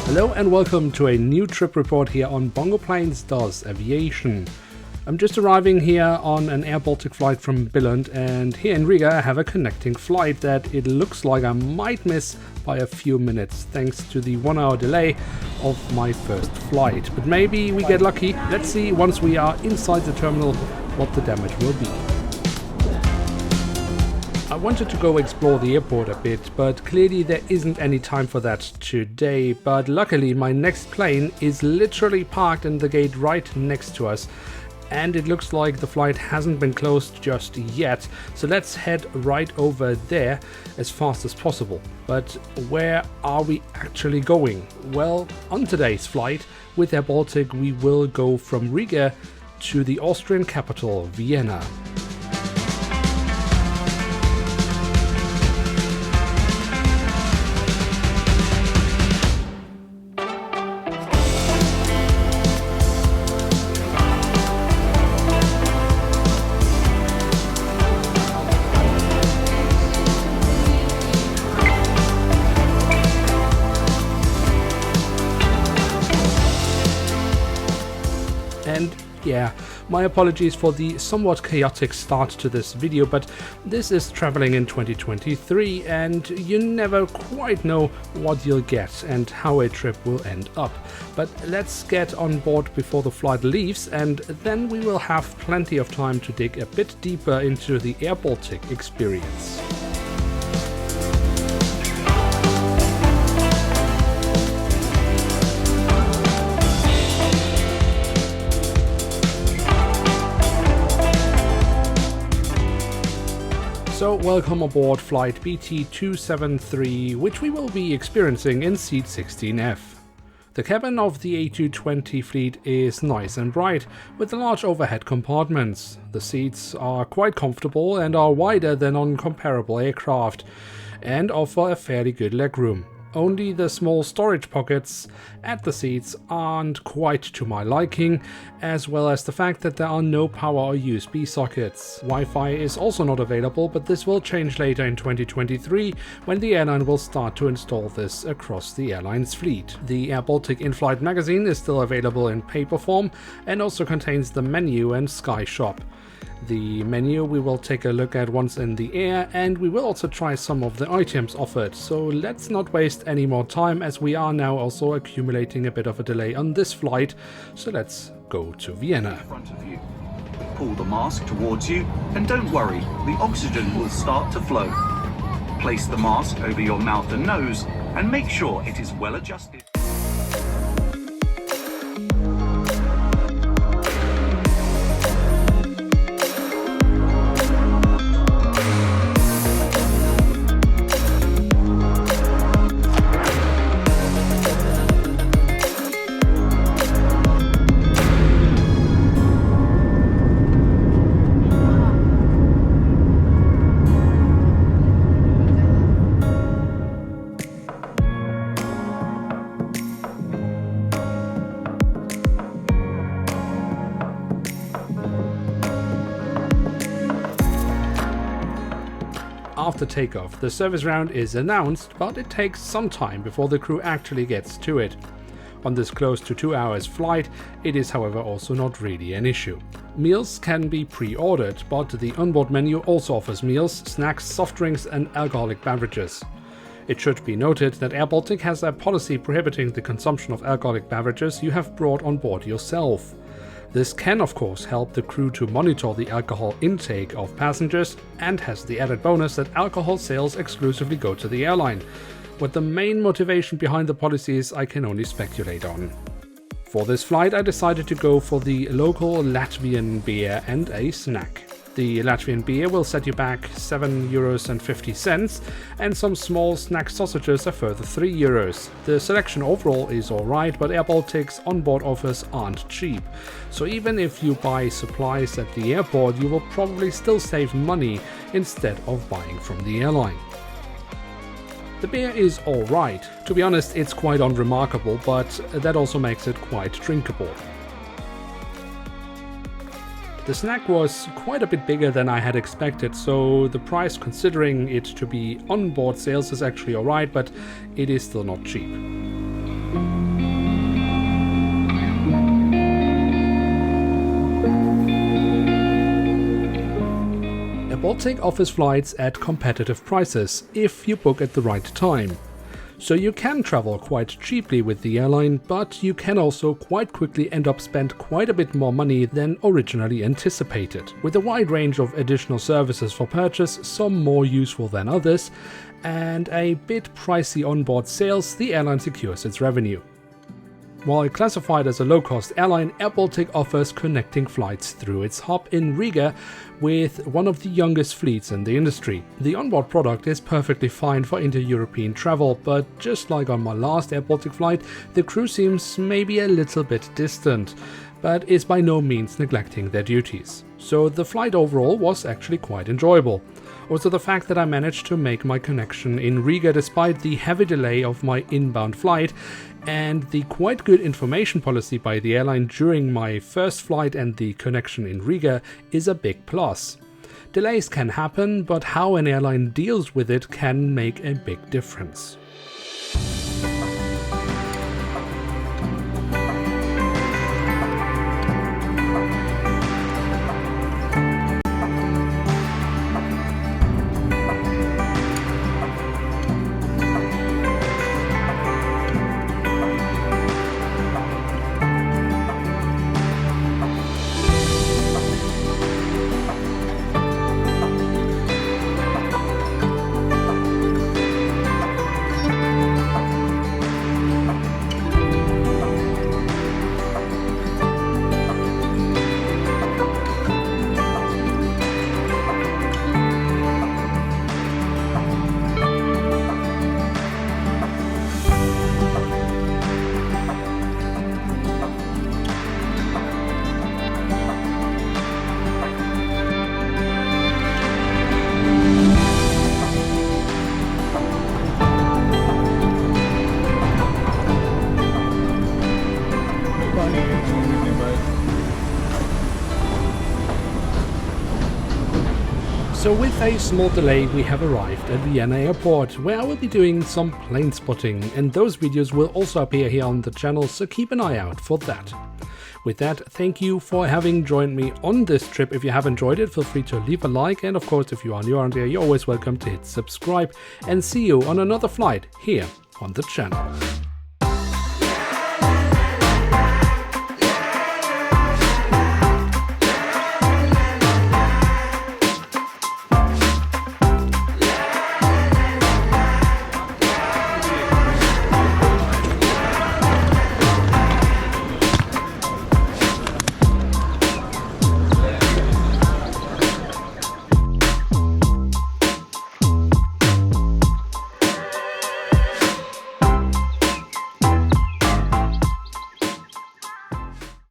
Hello and welcome to a new trip report here on Bongo Planes does Aviation. I'm just arriving here on an Air Baltic flight from Billund, and here in Riga I have a connecting flight that it looks like I might miss by a few minutes thanks to the 1 hour delay of my first flight. But maybe we get lucky. Let's see once we are inside the terminal what the damage will be. I wanted to go explore the airport a bit, but clearly there isn't any time for that today. But luckily my next plane is literally parked in the gate right next to us. And it looks like the flight hasn't been closed just yet, so let's head right over there as fast as possible. But where are we actually going? Well, on today's flight with Air Baltic we will go from Riga to the Austrian capital, Vienna. And yeah, my apologies for the somewhat chaotic start to this video, but this is traveling in 2023 and you never quite know what you'll get and how a trip will end up. But let's get on board before the flight leaves, and then we will have plenty of time to dig a bit deeper into the Air Baltic experience. So welcome aboard flight BT273, which we will be experiencing in seat 16F. The cabin of the A220 fleet is nice and bright, with large overhead compartments. The seats are quite comfortable and are wider than on comparable aircraft, and offer a fairly good legroom. Only the small storage pockets at the seats aren't quite to my liking, as well as the fact that there are no power or USB sockets. Wi-Fi is also not available, but this will change later in 2023 when the airline will start to install this across the airline's fleet. The Air Baltic in-flight magazine is still available in paper form and also contains the menu and Sky Shop. The menu we will take a look at once in the air, and we will also try some of the items offered, so let's not waste any more time as we are now also accumulating a bit of a delay on this flight, so let's go to Vienna. In front of you. Pull the mask towards you and don't worry, the oxygen will start to flow. Place the mask over your mouth and nose and make sure it is well adjusted. After takeoff, the service round is announced, but it takes some time before the crew actually gets to it. On this close to 2 hours flight, it is however also not really an issue. Meals can be pre-ordered, but the onboard menu also offers meals, snacks, soft drinks and alcoholic beverages. It should be noted that Air Baltic has a policy prohibiting the consumption of alcoholic beverages you have brought on board yourself. This can of course help the crew to monitor the alcohol intake of passengers, and has the added bonus that alcohol sales exclusively go to the airline. What the main motivation behind the policy is, I can only speculate on. For this flight I decided to go for the local Latvian beer and a snack. The Latvian beer will set you back €7.50 and some small snack sausages a further €3. The selection overall is alright, but Air Baltic's onboard offers aren't cheap. So even if you buy supplies at the airport, you will probably still save money instead of buying from the airline. The beer is alright. To be honest, it's quite unremarkable, but that also makes it quite drinkable. The snack was quite a bit bigger than I had expected, so the price, considering it to be onboard sales, is actually alright, but it is still not cheap. Baltic offers flights at competitive prices if you book at the right time. So you can travel quite cheaply with the airline, but you can also quite quickly end up spend quite a bit more money than originally anticipated. With a wide range of additional services for purchase, some more useful than others, and a bit pricey onboard sales, the airline secures its revenue. While classified as a low-cost airline, airBaltic offers connecting flights through its hub in Riga with one of the youngest fleets in the industry. The onboard product is perfectly fine for inter-European travel, but just like on my last airBaltic flight, the crew seems maybe a little bit distant, but is by no means neglecting their duties. So the flight overall was actually quite enjoyable. Also, the fact that I managed to make my connection in Riga despite the heavy delay of my inbound flight, and the quite good information policy by the airline during my first flight and the connection in Riga is a big plus. Delays can happen, but how an airline deals with it can make a big difference. So with a small delay we have arrived at Vienna airport, where I will be doing some plane spotting, and those videos will also appear here on the channel, so keep an eye out for that. With that, thank you for having joined me on this trip. If you have enjoyed it, feel free to leave a like, and of course if you are new around here, you're always welcome to hit subscribe, and see you on another flight here on the channel.